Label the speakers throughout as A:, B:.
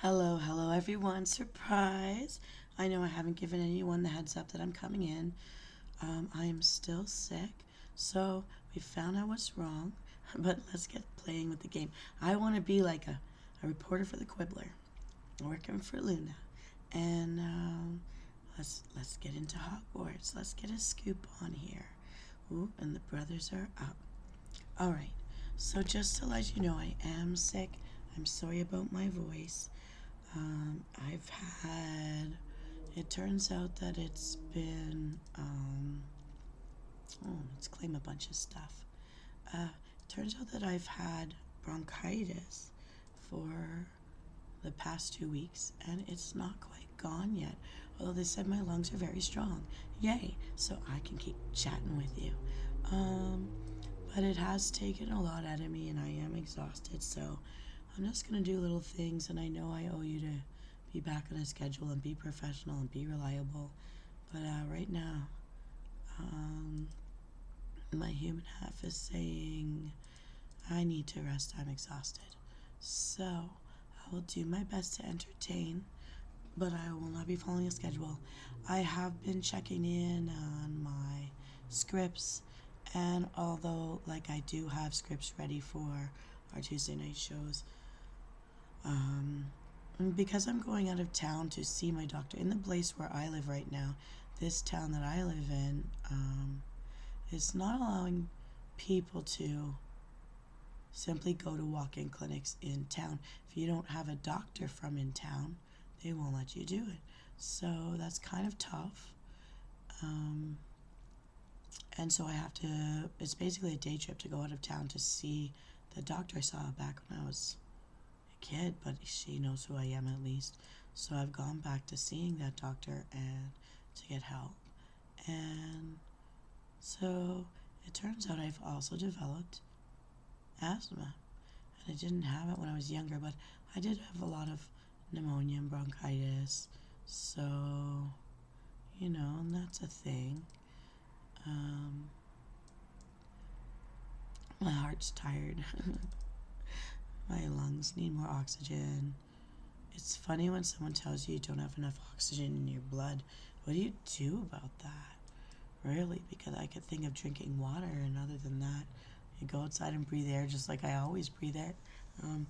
A: Hello, hello everyone. Surprise! I know I haven't given anyone the heads up that I'm coming in. I am still sick, so we found out what's wrong, but let's get playing with the game. I want to be like a reporter for the Quibbler, working for Luna, and let's get into Hogwarts. Let's get a scoop on here. Ooh, and the brothers are up. All right. So just to let you know, I am sick. I'm sorry about my voice. I've had, it turns out that it's been, let's claim a bunch of stuff. Turns out that I've had bronchitis for the past 2 weeks and it's not quite gone yet. Although they said my lungs are very strong. Yay! So I can keep chatting with you. But it has taken a lot out of me and I am exhausted, so I'm just going to do little things, and I know I owe you to be back on a schedule and be professional and be reliable. But right now, my human half is saying I need to rest, I'm exhausted. So I will do my best to entertain, but I will not be following a schedule. I have been checking in on my scripts, and although I do have scripts ready for our Tuesday night shows, because I'm going out of town to see my doctor in the place where I live right now, this town that I live in, is not allowing people to simply go to walk-in clinics in town. If you don't have a doctor from in town, they won't let you do it. So that's kind of tough. And so I have to, it's basically a day trip to go out of town to see the doctor I saw back when I was a kid, but she knows who I am at least. So I've gone back to seeing that doctor and to get help. And so it turns out I've also developed asthma. And I didn't have it when I was younger, but I did have a lot of pneumonia and bronchitis. So, and that's a thing. My heart's tired. My lungs need more oxygen. It's funny when someone tells you you don't have enough oxygen in your blood. What do you do about that? Really? Because I could think of drinking water, and other than that, you go outside and breathe air just like I always breathe it. But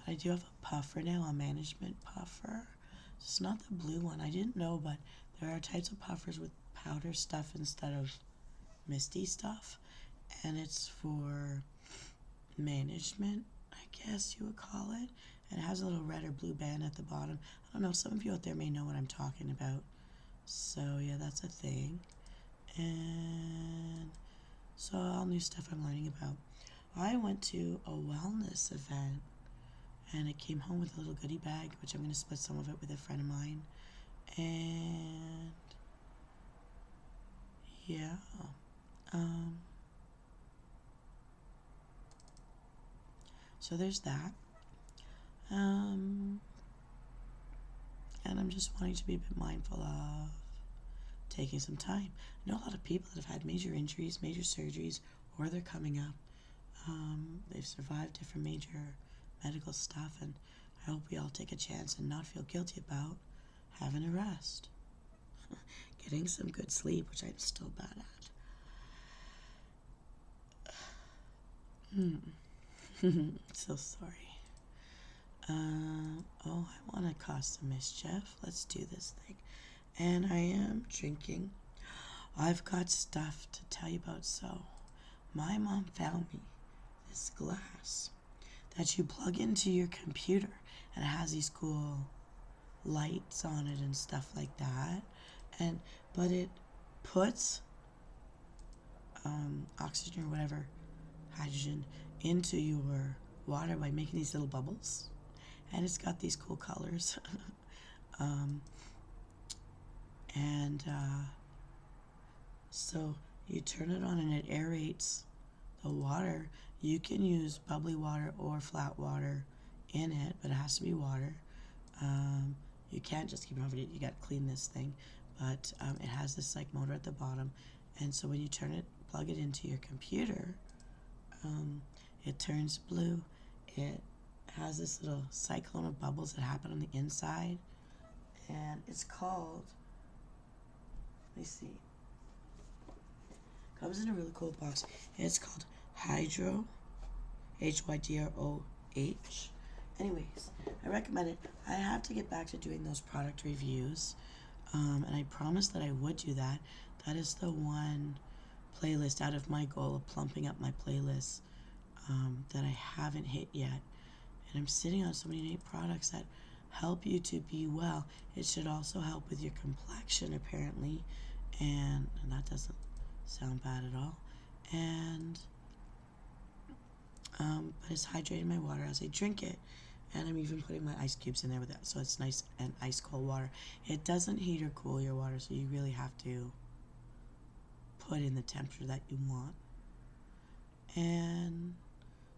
A: I do have a puffer now, a management puffer. It's not the blue one. I didn't know, but there are types of puffers with powder stuff instead of misty stuff, and it's for management, I guess you would call it. And it has a little red or blue band at the bottom. I don't know, some of you out there may know what I'm talking about. So yeah, that's a thing. And so all new stuff I'm learning about. I went to a wellness event and I came home with a little goodie bag, which I'm going to split some of it with a friend of mine. And yeah, so there's that. And I'm just wanting to be a bit mindful of taking some time. I know a lot of people that have had major injuries, major surgeries, or they're coming up. They've survived different major medical stuff, and I hope we all take a chance and not feel guilty about having a rest. Getting some good sleep, which I'm still bad at. So sorry. I want to cause some mischief. Let's do this thing. And I am drinking. I've got stuff to tell you about. So, my mom found me this glass that you plug into your computer, and it has these cool lights on it and stuff like that. But it puts oxygen or whatever, hydrogen, into your water by making these little bubbles. And it's got these cool colors. So you turn it on and it aerates the water. You can use bubbly water or flat water in it, but it has to be water. You can't just keep it over it. You got to clean this thing. But it has this motor at the bottom. And so when you plug it into your computer, it turns blue. It has this little cyclone of bubbles that happen on the inside. And it's called, let me see, comes in a really cool box. It's called Hydro, Hydroh. Anyways, I recommend it. I have to get back to doing those product reviews, and I promised that I would do that. That is the one playlist out of my goal of plumping up my playlist that I haven't hit yet. And I'm sitting on so many neat products that help you to be well. It should also help with your complexion, apparently, and that doesn't sound bad at all. And but it's hydrating my water as I drink it, and I'm even putting my ice cubes in there with that, so it's nice and ice cold water. It doesn't heat or cool your water, so you really have to put in the temperature that you want. And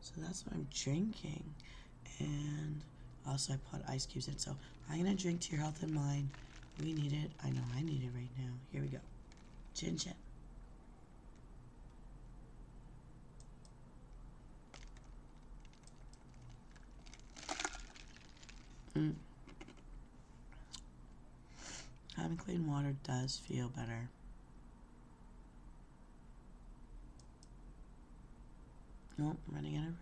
A: so that's what I'm drinking. And also I put ice cubes in. So I'm going to drink to your health and mine. We need it. I know I need it right now. Here we go. Chin chin. Having clean water does feel better. Nope, running out of room.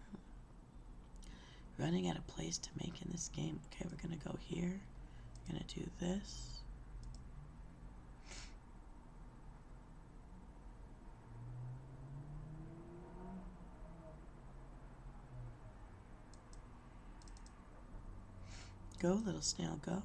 A: Running out of place to make in this game. Okay, we're gonna go here. We're gonna do this. Go, little snail, go.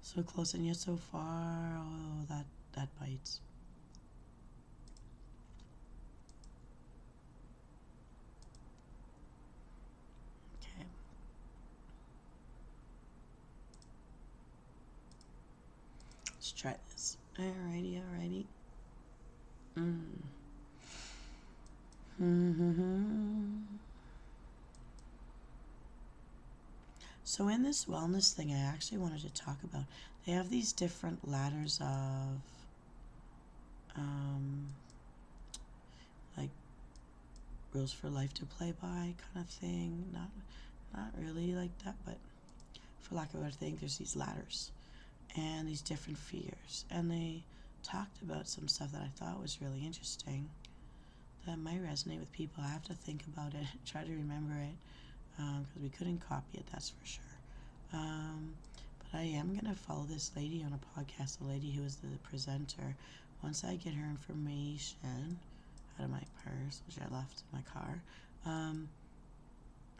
A: So close and yet so far. Oh, that bites. Okay. Let's try this. Alrighty. So in this wellness thing, I actually wanted to talk about, they have these different ladders of like rules for life to play by kind of thing. Not really like that, but for lack of a better thing, there's these ladders and these different fears. And they talked about some stuff that I thought was really interesting that might resonate with people. I have to think about it, try to remember it, because we couldn't copy it, that's for sure. But I am going to follow this lady on a podcast, the lady who is the presenter. Once I get her information out of my purse, which I left in my car, I'm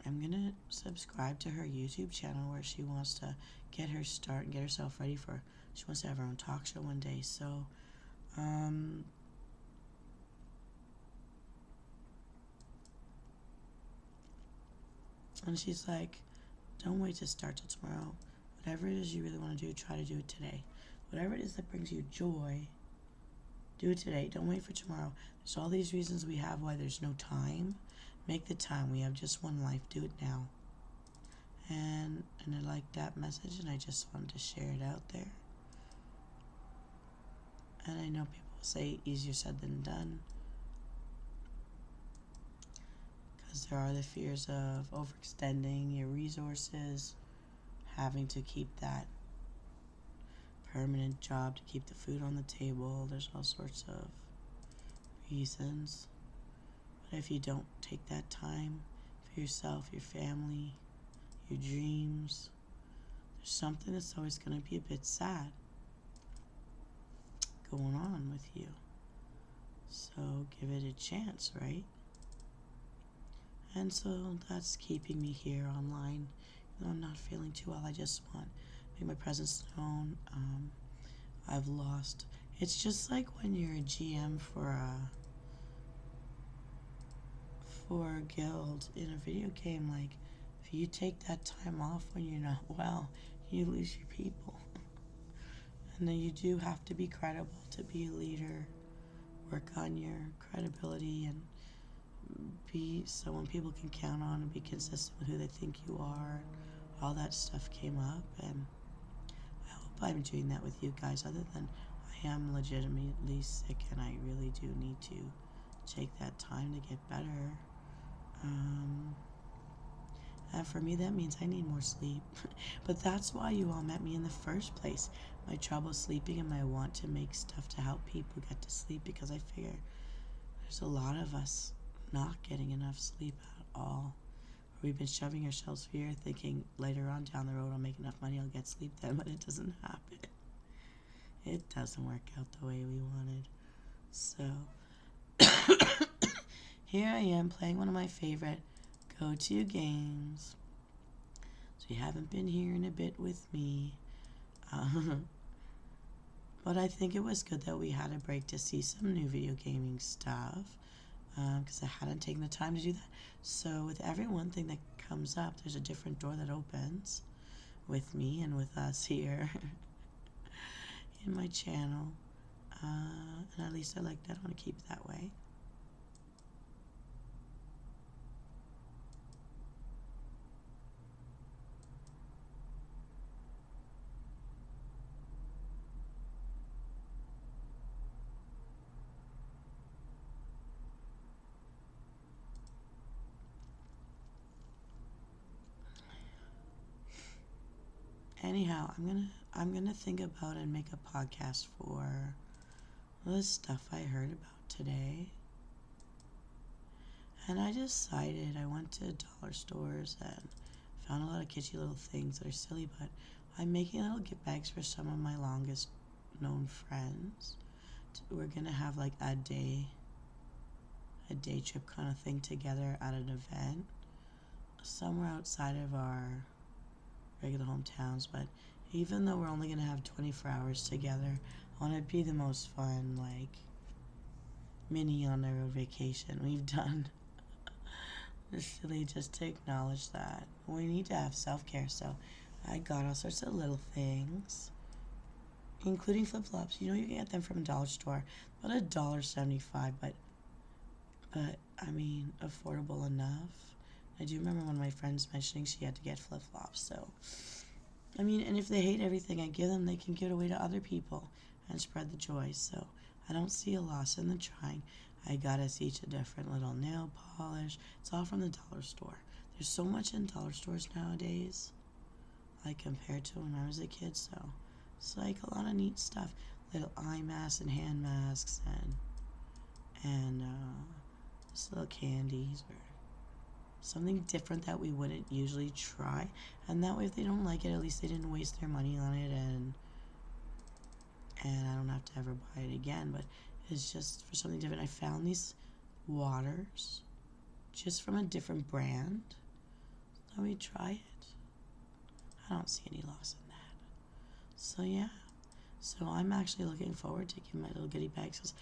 A: going to subscribe to her YouTube channel where she wants to get her start and get herself ready for, she wants to have her own talk show one day. So, and she's like, don't wait to start till tomorrow. Whatever it is you really want to do, try to do it today. Whatever it is that brings you joy, do it today. Don't wait for tomorrow. There's all these reasons we have why there's no time. Make the time. We have just one life. Do it now. And I like that message, and I just wanted to share it out there. And I know people say easier said than done, because there are the fears of overextending your resources, having to keep that permanent job to keep the food on the table. There's all sorts of reasons. But if you don't take that time for yourself, your family, your dreams, there's something that's always going to be a bit sad going on with you. So give it a chance, right? And so that's keeping me here online. Even though I'm not feeling too well, I just want to make my presence known. I've lost. It's just like when you're a GM for a guild in a video game. Like, if you take that time off when you're not well, you lose your people. And then you do have to be credible to be a leader. Work on your credibility and be someone people can count on and be consistent with who they think you are. All that stuff came up, and I hope I'm doing that with you guys, other than I am legitimately sick and I really do need to take that time to get better. And for me, that means I need more sleep. But that's why you all met me in the first place. My trouble sleeping and my want to make stuff to help people get to sleep, because I figure there's a lot of us not getting enough sleep at all. We've been shoving ourselves here thinking later on down the road I'll make enough money, I'll get sleep then, but it doesn't happen. It doesn't work out the way we wanted. So here I am playing one of my favorite go-to games. So you haven't been here in a bit with me. But I think it was good that we had a break to see some new video gaming stuff, because I hadn't taken the time to do that. So with every one thing that comes up, there's a different door that opens with me and with us here in my channel. And at least I like that. I want to keep it that way. Anyhow, I'm gonna think about and make a podcast for the stuff I heard about today. And I decided, I went to dollar stores and found a lot of kitschy little things that are silly, but I'm making little gift bags for some of my longest known friends. We're gonna have like a day trip kind of thing together at an event somewhere outside of our regular hometowns. But even though we're only gonna have 24 hours together, I want to be the most fun, like, mini on the road vacation we've done. It's silly just to acknowledge that we need to have self-care. So I got all sorts of little things, including flip-flops. You know, you can get them from a dollar store, about $1.75, but I mean, affordable enough. I do remember one of my friends mentioning she had to get flip-flops. So I mean, and if they hate everything I give them, they can give it away to other people and spread the joy. So I don't see a loss in the trying. I got us each a different little nail polish. It's all from the dollar store. There's so much in dollar stores nowadays, like compared to when I was a kid. So it's like a lot of neat stuff. Little eye masks and hand masks and just little candies or something different that we wouldn't usually try. And that way, if they don't like it, at least they didn't waste their money on it, and I don't have to ever buy it again. But it's just for something different. I found these waters just from a different brand. Let me try it. I don't see any loss in that. So yeah. So I'm actually looking forward to getting my little goodie bags. 'Cause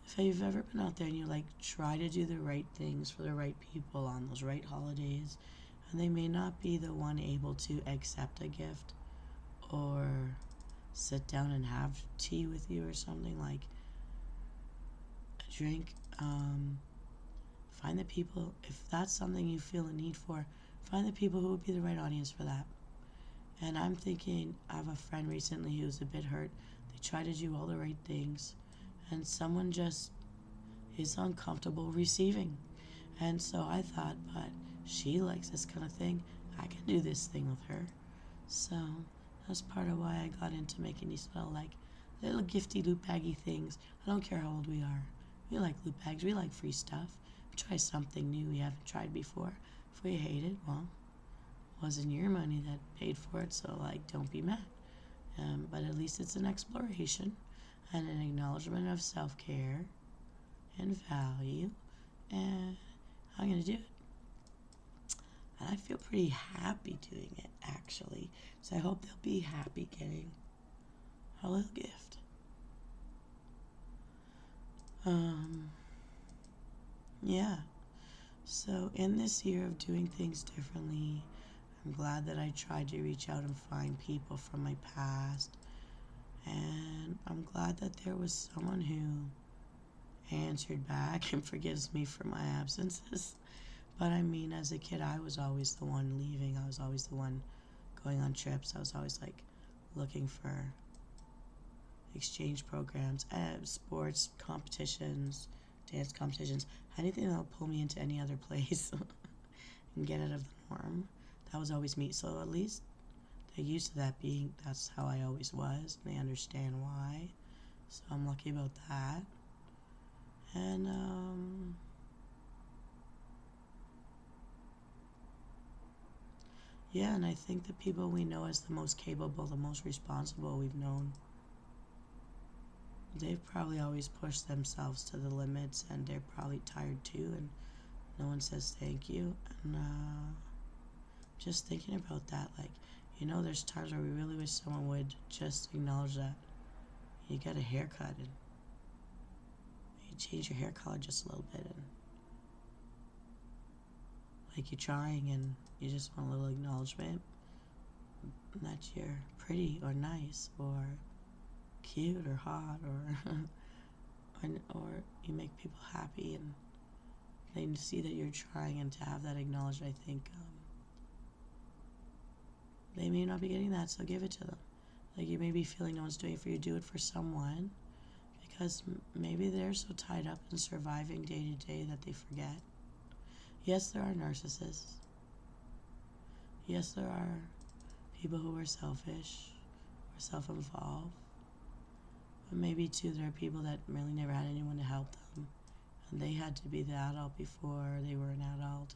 A: if you've ever been out there and you like try to do the right things for the right people on those right holidays, and they may not be the one able to accept a gift or sit down and have tea with you or something, like a drink, find the people, if that's something you feel a need for, find the people who would be the right audience for that. And I'm thinking, I have a friend recently who was a bit hurt. They try to do all the right things, and someone just is uncomfortable receiving. And so I thought, but she likes this kind of thing, I can do this thing with her. So that's part of why I got into making these little gifty loot baggy things. I don't care how old we are. We like loot bags. We like free stuff. Try something new we haven't tried before. If we hate it, well, it wasn't your money that paid for it, so don't be mad. But at least it's an exploration and an acknowledgement of self-care and value, and I'm gonna do it. And I feel pretty happy doing it, actually. So I hope they'll be happy getting a little gift. Yeah. So in this year of doing things differently, I'm glad that I tried to reach out and find people from my past And I'm glad that there was someone who answered back and forgives me for my absences. But I mean, as a kid, I was always the one leaving. I was always the one going on trips. I was always like looking for exchange programs, sports competitions, dance competitions, anything that'll pull me into any other place and get out of the norm. That was always me. So at least they're used to that being, that's how I always was. And they understand why. So I'm lucky about that. And, yeah, and I think the people we know as the most capable, the most responsible we've known, they've probably always pushed themselves to the limits, and they're probably tired too, and no one says thank you. And just thinking about that, like, there's times where we really wish someone would just acknowledge that you get a haircut and you change your hair color just a little bit, and like you're trying and you just want a little acknowledgement that you're pretty or nice or cute or hot or or you make people happy, and they see that you're trying, and to have that acknowledged, I think they may not be getting that, so give it to them. Like, you may be feeling no one's doing it for you, do it for someone, because maybe they're so tied up in surviving day to day that they forget. Yes, there are narcissists. Yes, there are people who are selfish or self-involved. But maybe, too, there are people that really never had anyone to help them. And they had to be the adult before they were an adult.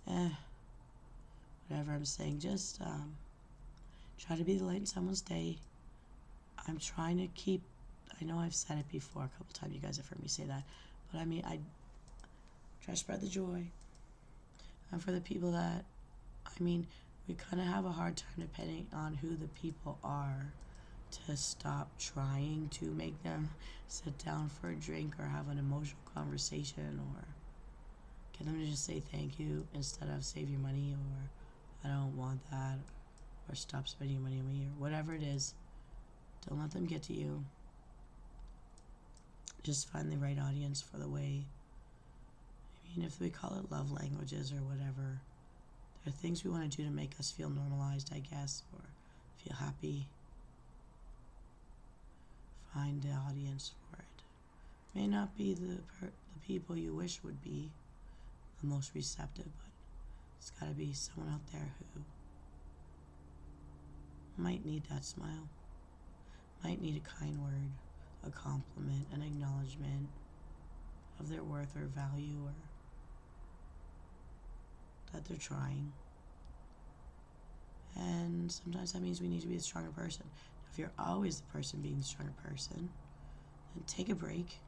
A: And, whatever I'm saying, just try to be the light in someone's day. I'm trying to keep, I know I've said it before a couple times, you guys have heard me say that, but I mean, I try to spread the joy. And for the people that, we kind of have a hard time depending on who the people are to stop trying to make them sit down for a drink or have an emotional conversation, or get them to just say thank you instead of save your money, or I don't want that, or stop spending your money on me, or whatever it is. Don't let them get to you. Just find the right audience for the way. If we call it love languages or whatever, there are things we want to do to make us feel normalized, I guess, or feel happy. Find the audience for it. May not be the people you wish would be the most receptive, but it's got to be someone out there who might need that smile, might need a kind word, a compliment, an acknowledgement of their worth or value, or that they're trying. And sometimes that means we need to be the stronger person. If you're always the person being the stronger person, then take a break.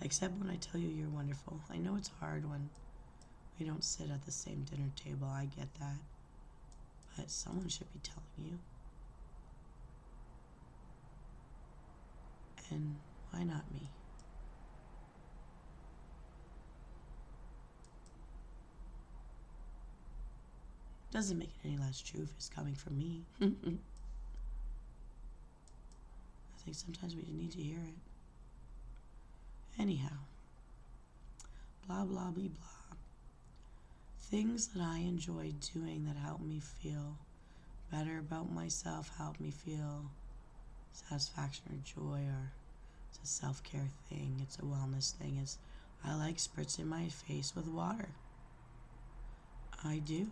A: Except when I tell you you're wonderful. I know it's hard when we don't sit at the same dinner table. I get that. But someone should be telling you. And why not me? Doesn't make it any less true if it's coming from me. I think sometimes we need to hear it. Anyhow, blah, blah, blah, blah. Things that I enjoy doing that help me feel better about myself, help me feel satisfaction or joy, or it's a self-care thing, it's a wellness thing. I like spritzing my face with water. I do.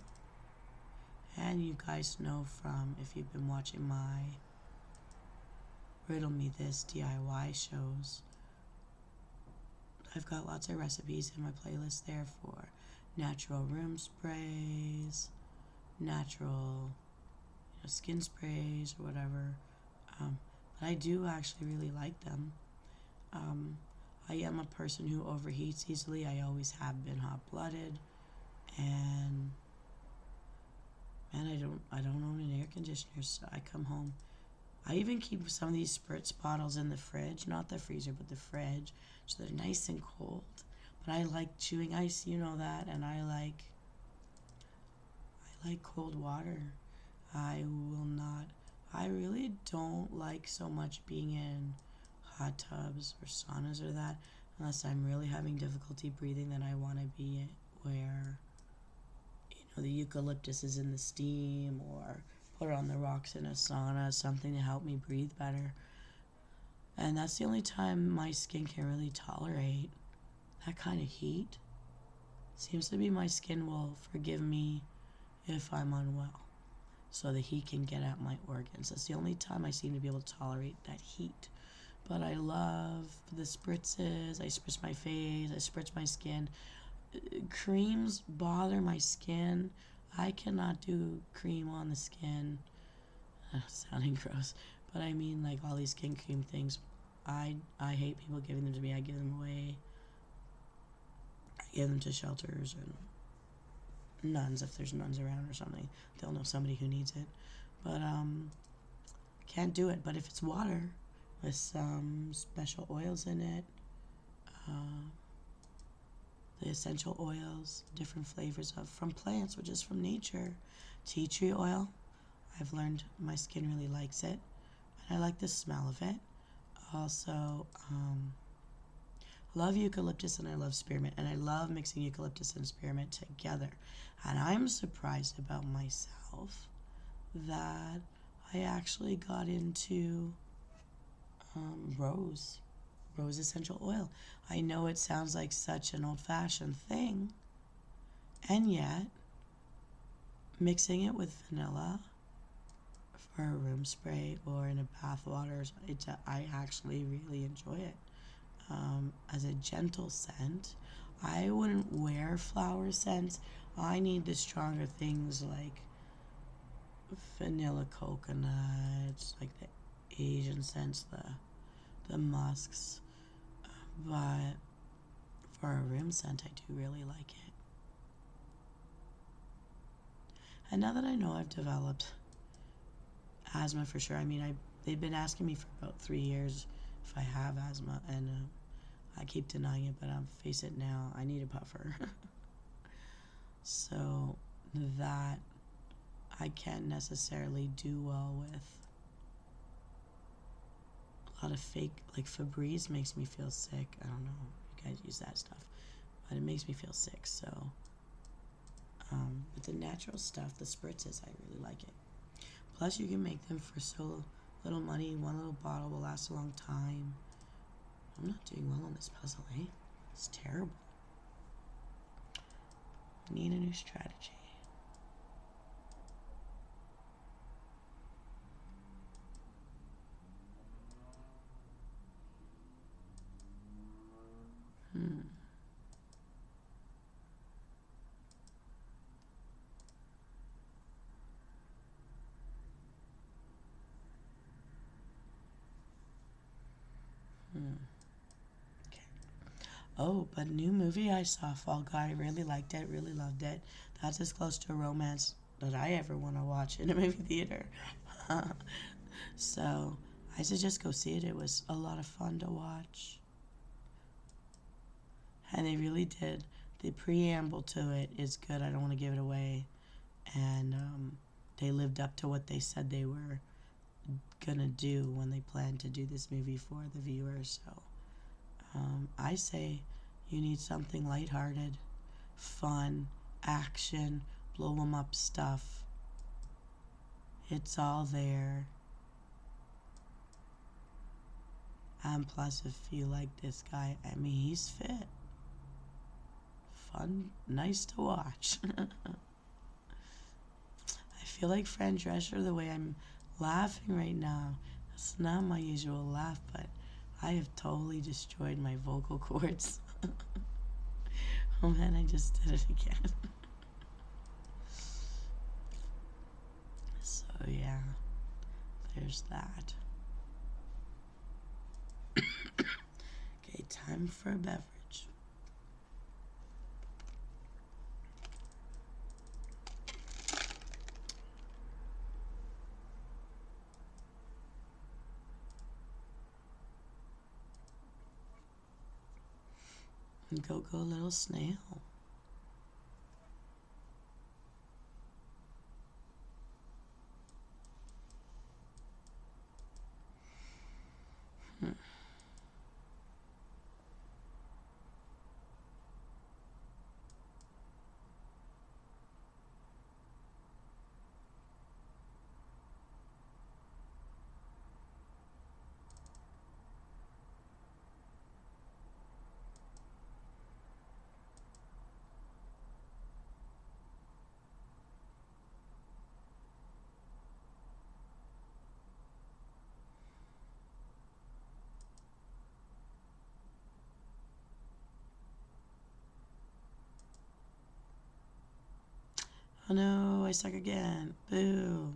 A: And you guys know from, if you've been watching my Riddle Me This DIY shows, I've got lots of recipes in my playlist there for natural room sprays, natural skin sprays, or whatever. But I do actually really like them. I am a person who overheats easily. I always have been hot-blooded, and I don't own an air conditioner, so I come home. I even keep some of these spritz bottles in the fridge, not the freezer, but the fridge, so they're nice and cold. But I like chewing ice, you know that, and I like cold water. I will not. I really don't like so much being in hot tubs or saunas or that unless I'm really having difficulty breathing. Then I want to be where the eucalyptus is in the steam, or put on the rocks in a sauna, something to help me breathe better. And that's the only time my skin can really tolerate that kind of heat. Seems to be my skin will forgive me if I'm unwell, so the heat can get at my organs. That's the only time I seem to be able to tolerate that heat. But I love the spritzes. I spritz my face, I spritz my skin. Creams bother my skin. I cannot do cream on the skin. Sounding gross, but I mean like all these skin cream things. I hate people giving them to me. I give them away. I give them to shelters and nuns if there's nuns around or something. They'll know somebody who needs it. But can't do it. But if it's water with some special oils in it, the essential oils, different flavors of from plants or just from nature, tea tree oil. I've learned my skin really likes it, and I like the smell of it. Also, love eucalyptus and I love spearmint, and I love mixing eucalyptus and spearmint together. And I'm surprised about myself that I actually got into rose essential oil. I know it sounds like such an old-fashioned thing, and yet mixing it with vanilla for a room spray or in a bath water, I actually really enjoy it. As a gentle scent, I wouldn't wear flower scents. I need the stronger things like vanilla coconut, like the Asian scents, the musks. But for a room scent, I do really like it. And now that I know I've developed asthma for sure, I mean, they've been asking me for about 3 years if I have asthma, and I keep denying it, but I'll face it now. I need a puffer. So that I can't necessarily do well with a lot of fake, like Febreze makes me feel sick. I don't know if you guys use that stuff, but it makes me feel sick. So but the natural stuff, the spritzes, I really like it. Plus you can make them for so little money. One little bottle will last a long time. I'm not doing well on this puzzle, eh? It's terrible. I need a new strategy. Okay. Oh, but new movie I saw, Fall Guy. Really liked it, really loved it. That's as close to a romance that I ever want to watch in a movie theater. So I suggest go see it. It was a lot of fun to watch. And they really did. The preamble to it is good. I don't want to give it away. And they lived up to what they said they were gonna do when they planned to do this movie for the viewers. So I say you need something lighthearted, fun, action, blow 'em up stuff. It's all there. And plus, if you like this guy, I mean, he's fit. Fun, nice to watch. I feel like Fran Drescher the way I'm laughing right now. That's not my usual laugh, but I have totally destroyed my vocal cords. Oh man, I just did it again. So yeah, there's that. Okay, time for a beverage. Go little snail. Oh no, I suck again. Boo.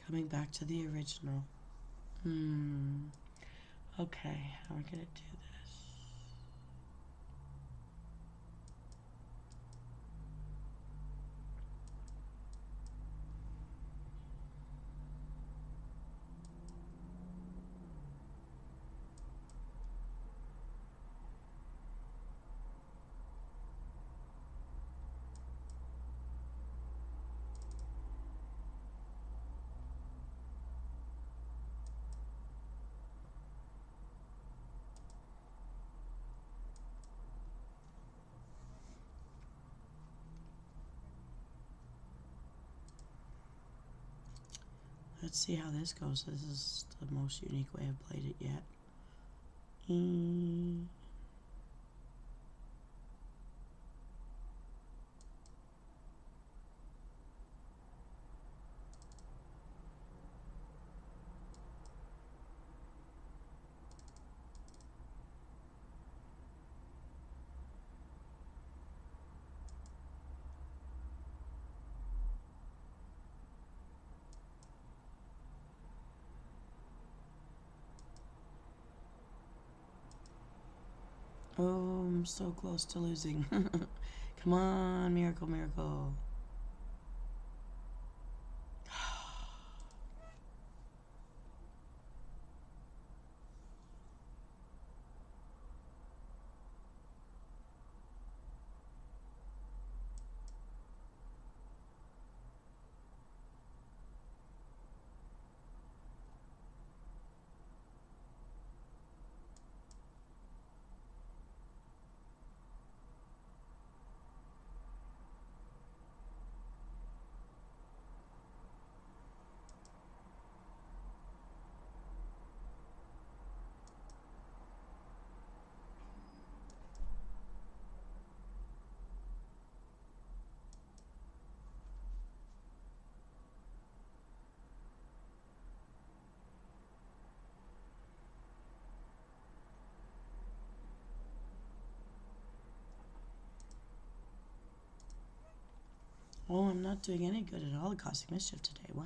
A: Coming back to the original. Okay, how are we gonna do this? Let's see how this goes. This is the most unique way I've played it yet. Oh, I'm so close to losing. Come on, miracle, miracle. Oh, I'm not doing any good at all at causing mischief today. Wow.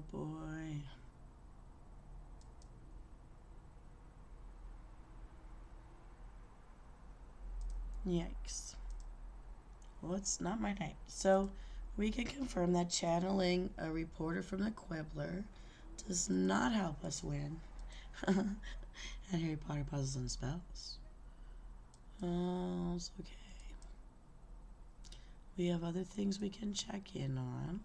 A: Oh boy. Yikes. Well, it's not my night. So, we can confirm that channeling a reporter from the Quibbler does not help us win. And Harry Potter puzzles and spells. Oh, it's okay. We have other things we can check in on.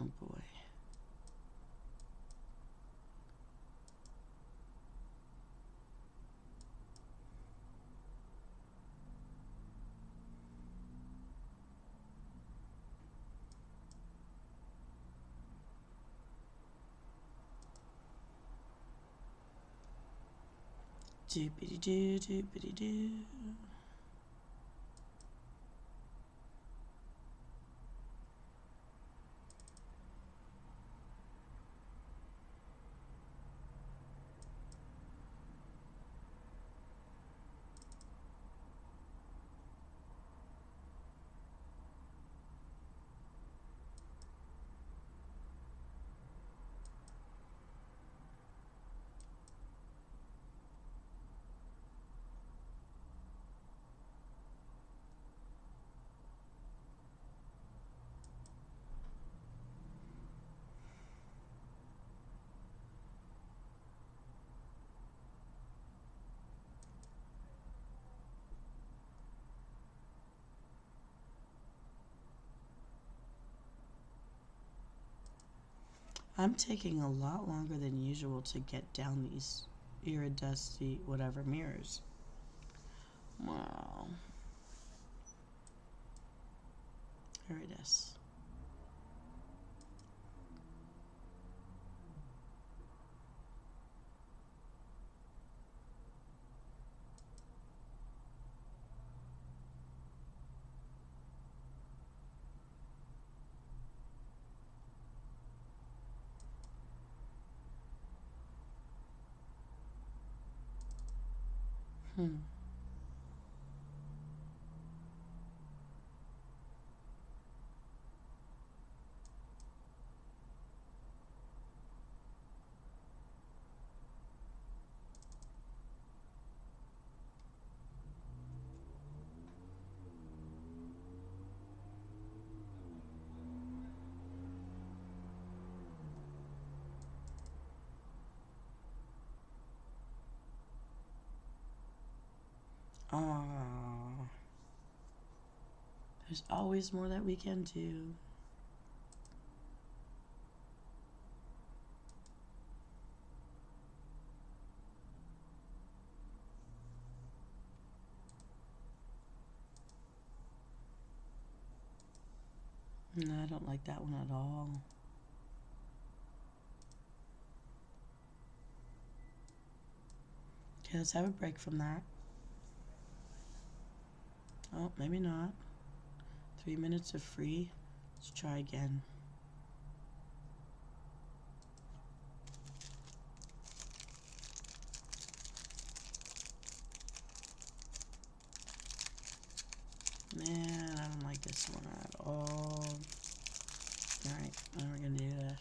A: Oh boy. Doopity doo, doopity doo. I'm taking a lot longer than usual to get down these iridescent whatever mirrors. Wow. Here it is. Hmm. Oh. There's always more that we can do. No, I don't like that one at all. Okay, let's have a break from that. Oh, maybe not. 3 minutes of free. Let's try again. Man, I don't like this one at all. Alright, now we're gonna do this.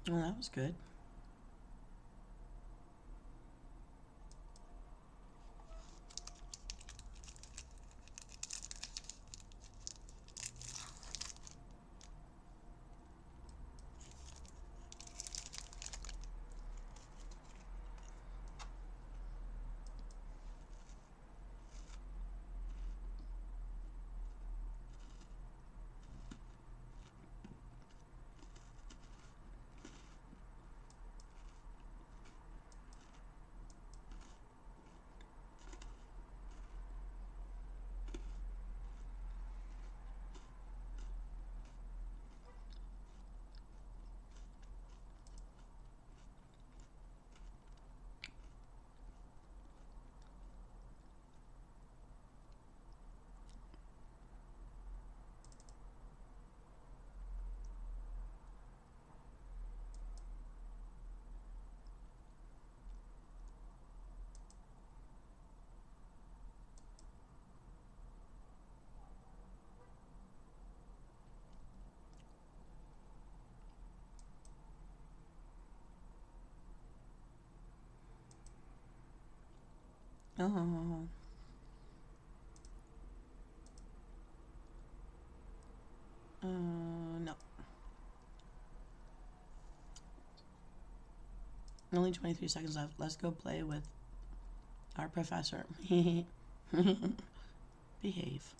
A: Well, that was good. Oh. No. Only 23 seconds left. Let's go play with our professor. Behave.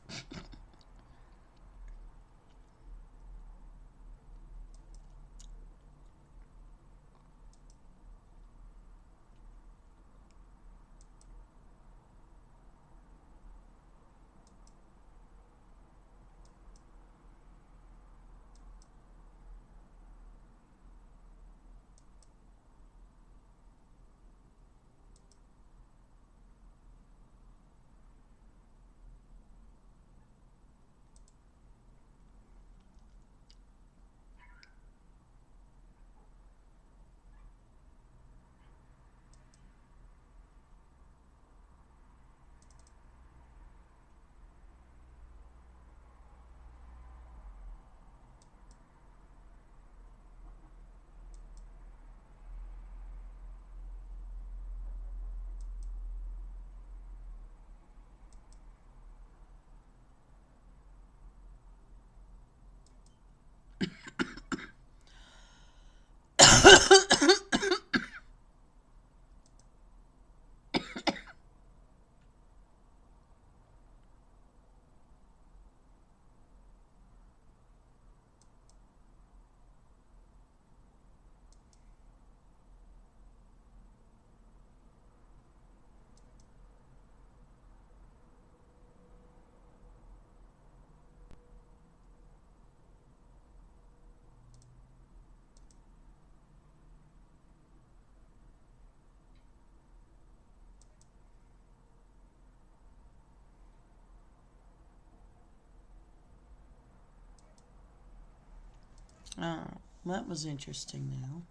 A: Oh, that was interesting now.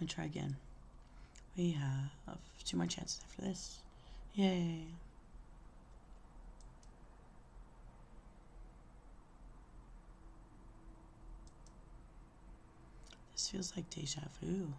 A: I'll try again. We have 2 more chances after this. Yay. This feels like deja vu.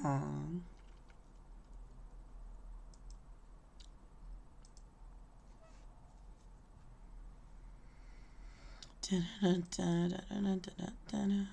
A: Aww. Da-da-da-da-da-da-da-da.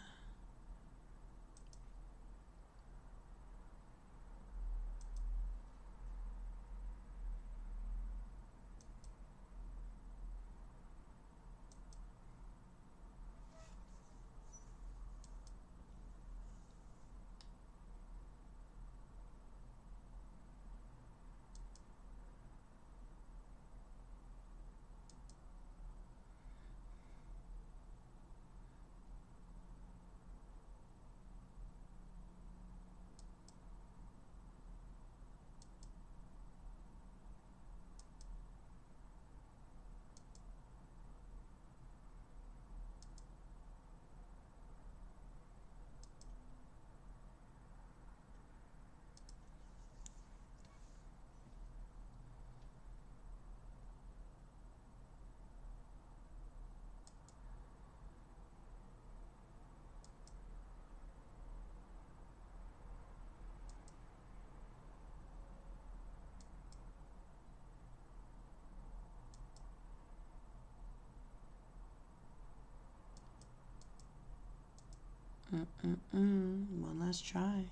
A: One last try.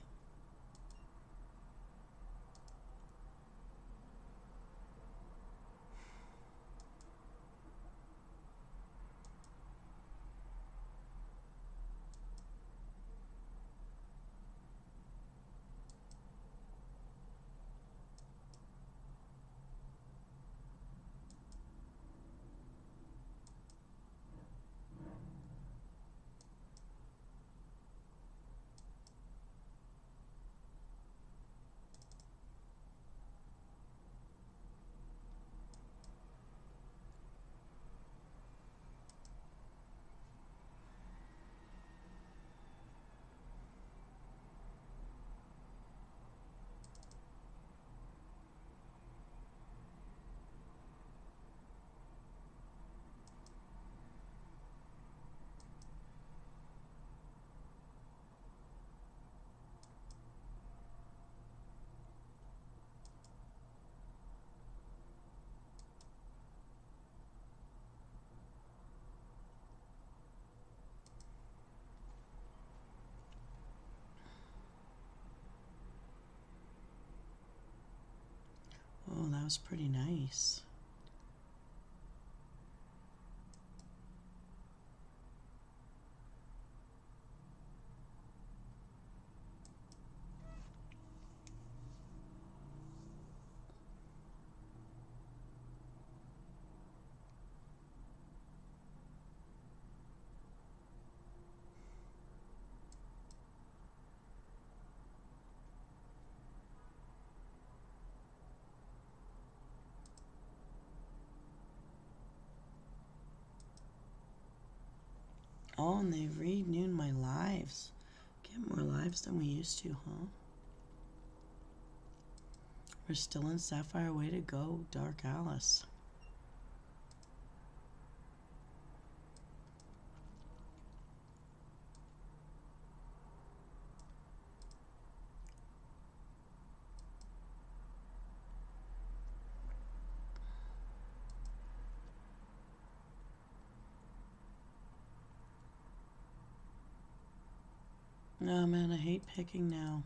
A: Oh, that was pretty nice. Oh, and they've renewed my lives. Get more lives than we used to, huh? We're still in Sapphire. Way to go, Dark Alice. Oh man, I hate picking now.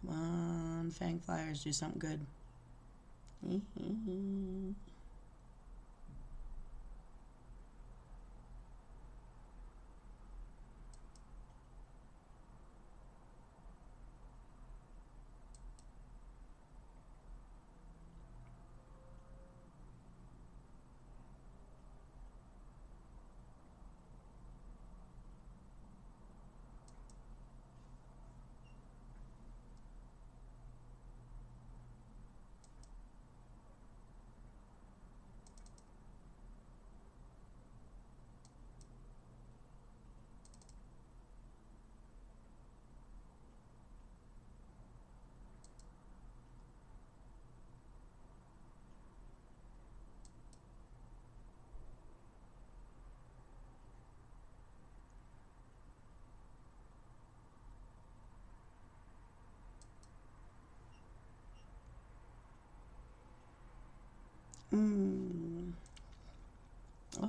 A: Come on, Fang Flyers, do something good.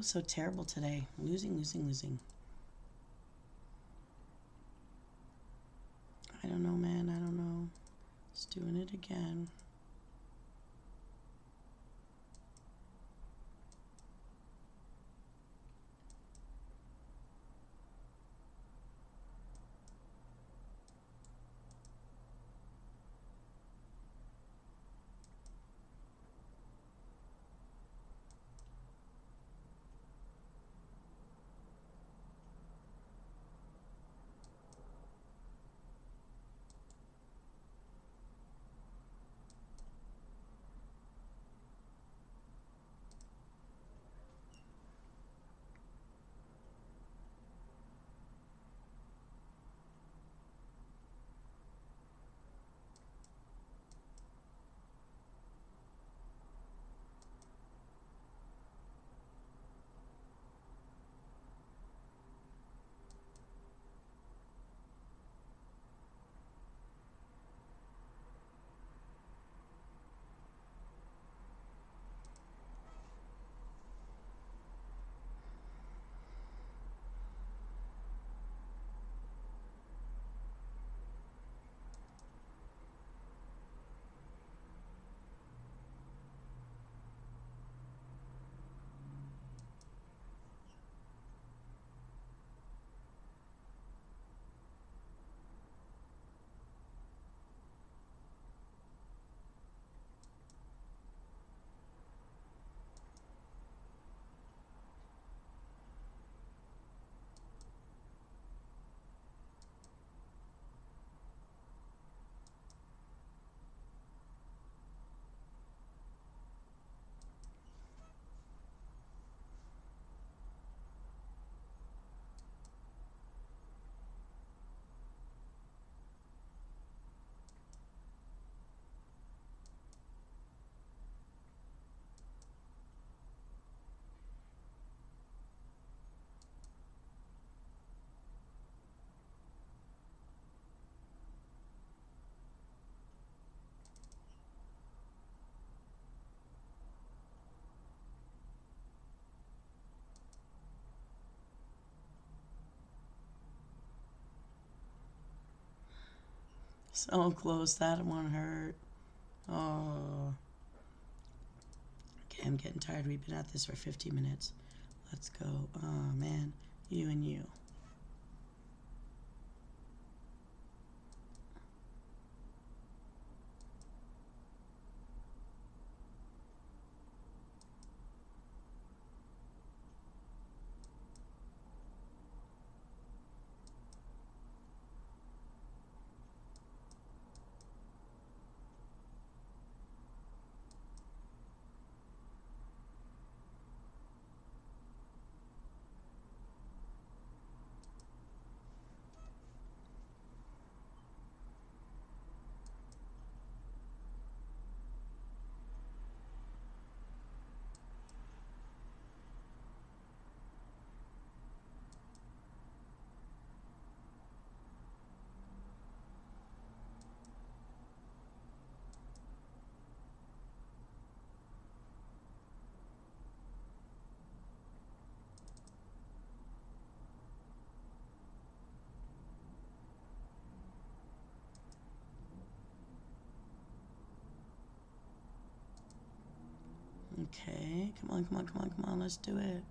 A: Oh, so terrible today. Losing, losing, losing. I don't know, man. I don't know. It's doing it again. So close. That one hurt. Oh. Okay, I'm getting tired. We've been at this for 50 minutes. Let's go. Oh, man. You and you. Okay. Come on, come on, come on, come on. Let's do it.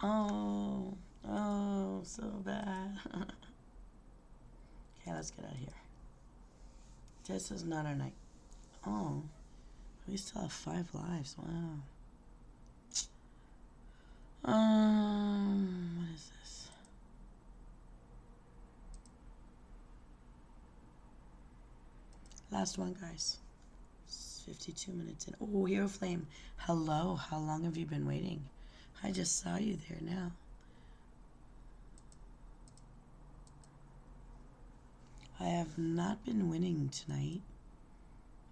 A: Oh, oh, so bad. Okay, let's get out of here. This is not our night. Oh, we still have 5 lives. Wow. What is this? Last one, guys. It's 52 minutes in. Oh, Hero Flame. Hello. How long have you been waiting? I just saw you there now. I have not been winning tonight,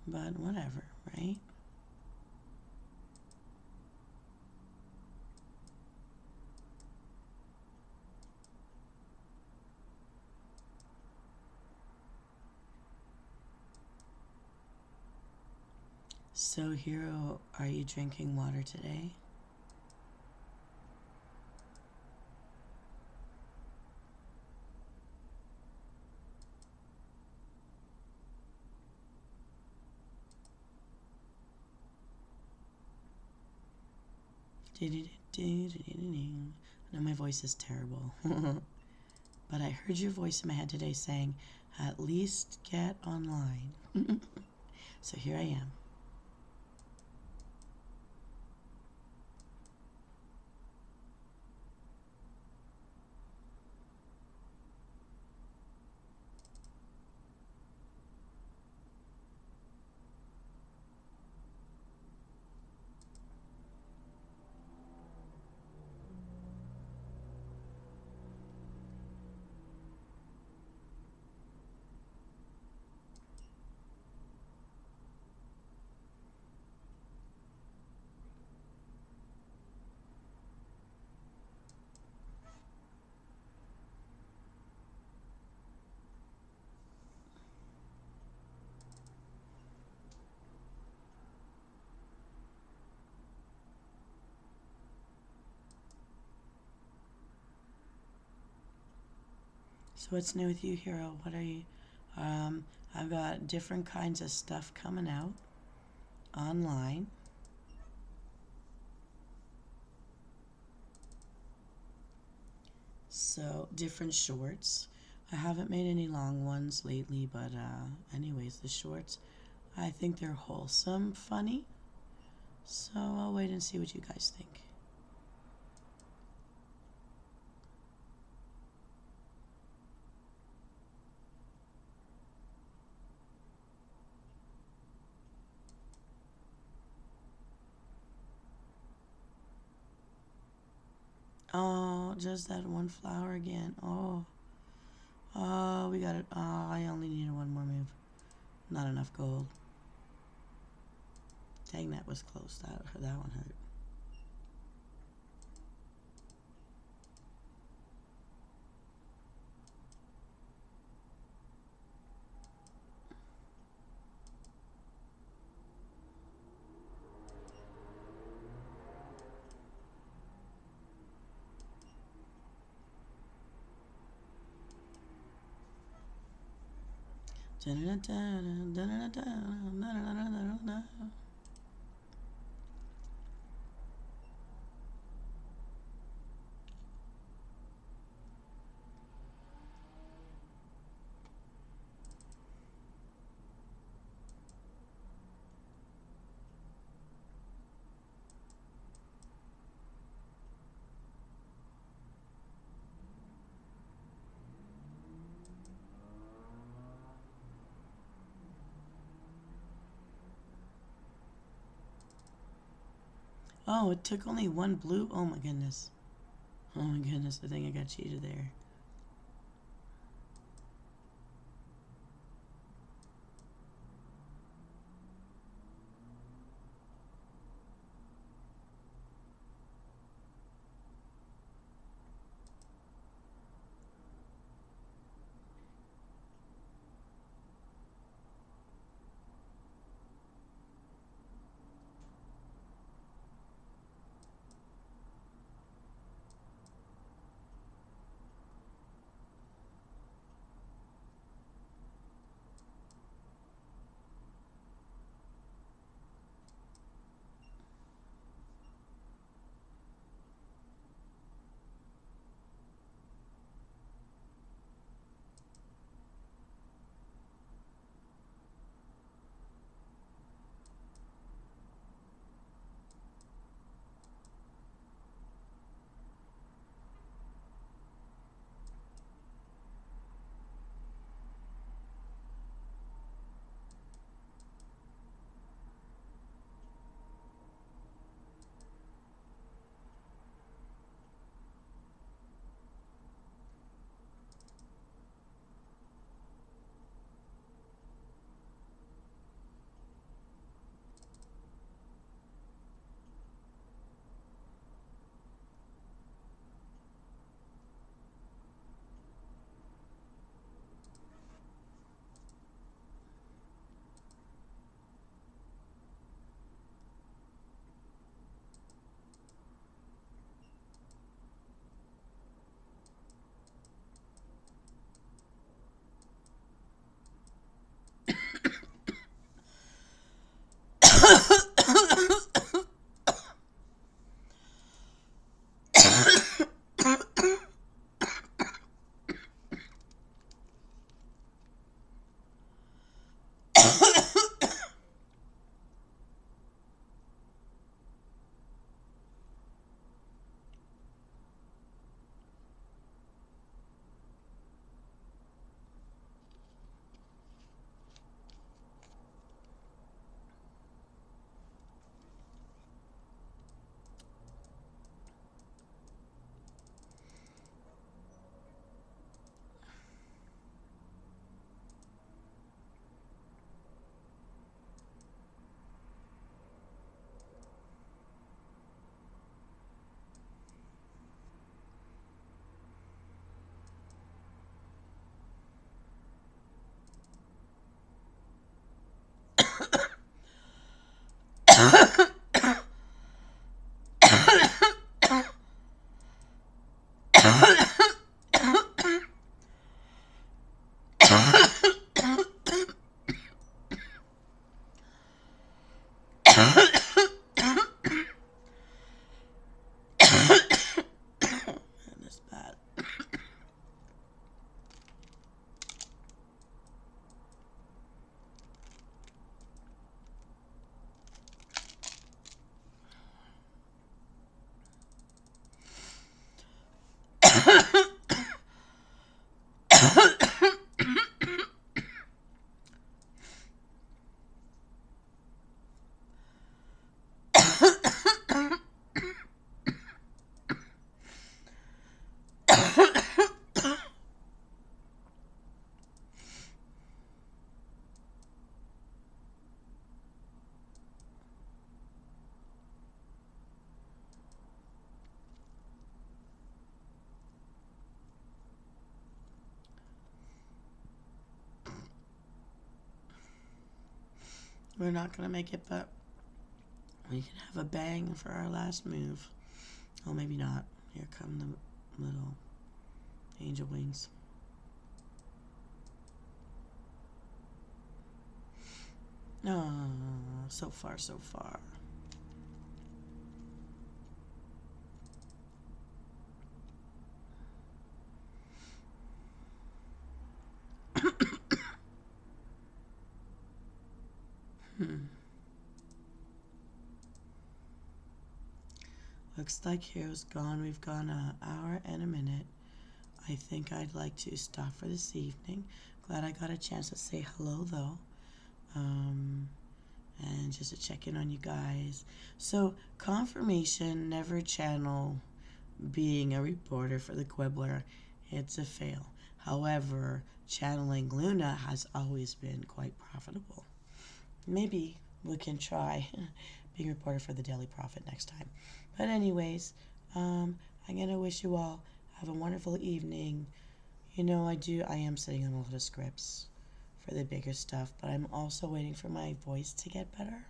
A: but whatever, right? So, Hero, are you drinking water today? I know my voice is terrible, but I heard your voice in my head today saying, at least get online. So here I am. So what's new with you, Hero? What are you? I've got different kinds of stuff coming out online. So different shorts. I haven't made any long ones lately, but anyways, the shorts, I think they're wholesome, funny. So I'll wait and see what you guys think. Oh, just that one flower again. Oh. Oh, we got it. Oh, I only needed one more move. Not enough gold. Dang, that was close. That one hurt. Oh, it took only one blue. Oh my goodness. Oh my goodness, I think I got cheated there. That's bad. We're not gonna make it, but we can have a bang for our last move. Oh, maybe not. Here come the little angel wings. Oh, so far, so far. Looks like Hero's gone. We've gone an hour and a minute. I think I'd like to stop for this evening. Glad I got a chance to say hello, though. And just to check in on you guys. So, confirmation, never channel being a reporter for the Quibbler. It's a fail. However, channeling Luna has always been quite profitable. Maybe we can try being a reporter for the Daily Prophet next time. But anyways, I'm going to wish you all have a wonderful evening. You know, I am sitting on a lot of scripts for the bigger stuff, but I'm also waiting for my voice to get better.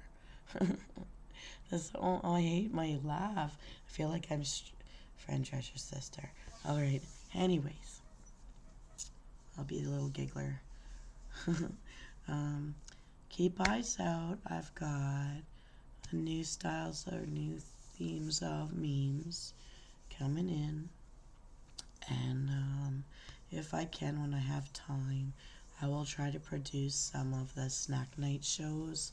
A: I hate my laugh. I feel like I'm Friend Treasure's sister. Alright, anyways, I'll be the little giggler. Keep eyes out. I've got new styles or new themes of memes coming in. And if I can, when I have time, I will try to produce some of the snack night shows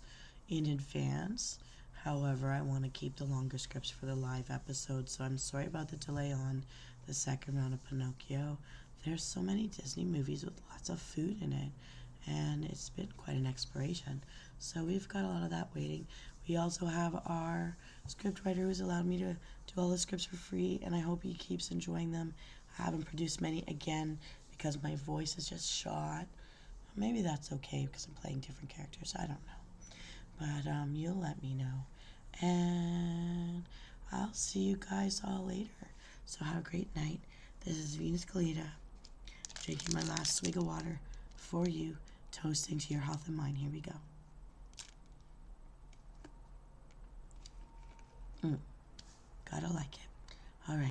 A: in advance. However, I want to keep the longer scripts for the live episodes, so I'm sorry about the delay on the second round of Pinocchio. There's so many Disney movies with lots of food in it, and it's been quite an exploration. So we've got a lot of that waiting. We also have our script writer who's allowed me to do all the scripts for free, and I hope he keeps enjoying them. I haven't produced many again because my voice is just shot. Maybe that's okay because I'm playing different characters. I don't know. But you'll let me know. And I'll see you guys all later. So have a great night. This is Venus Callida, drinking my last swig of water for you, toasting to your health and mind. Here we go. Gotta like it.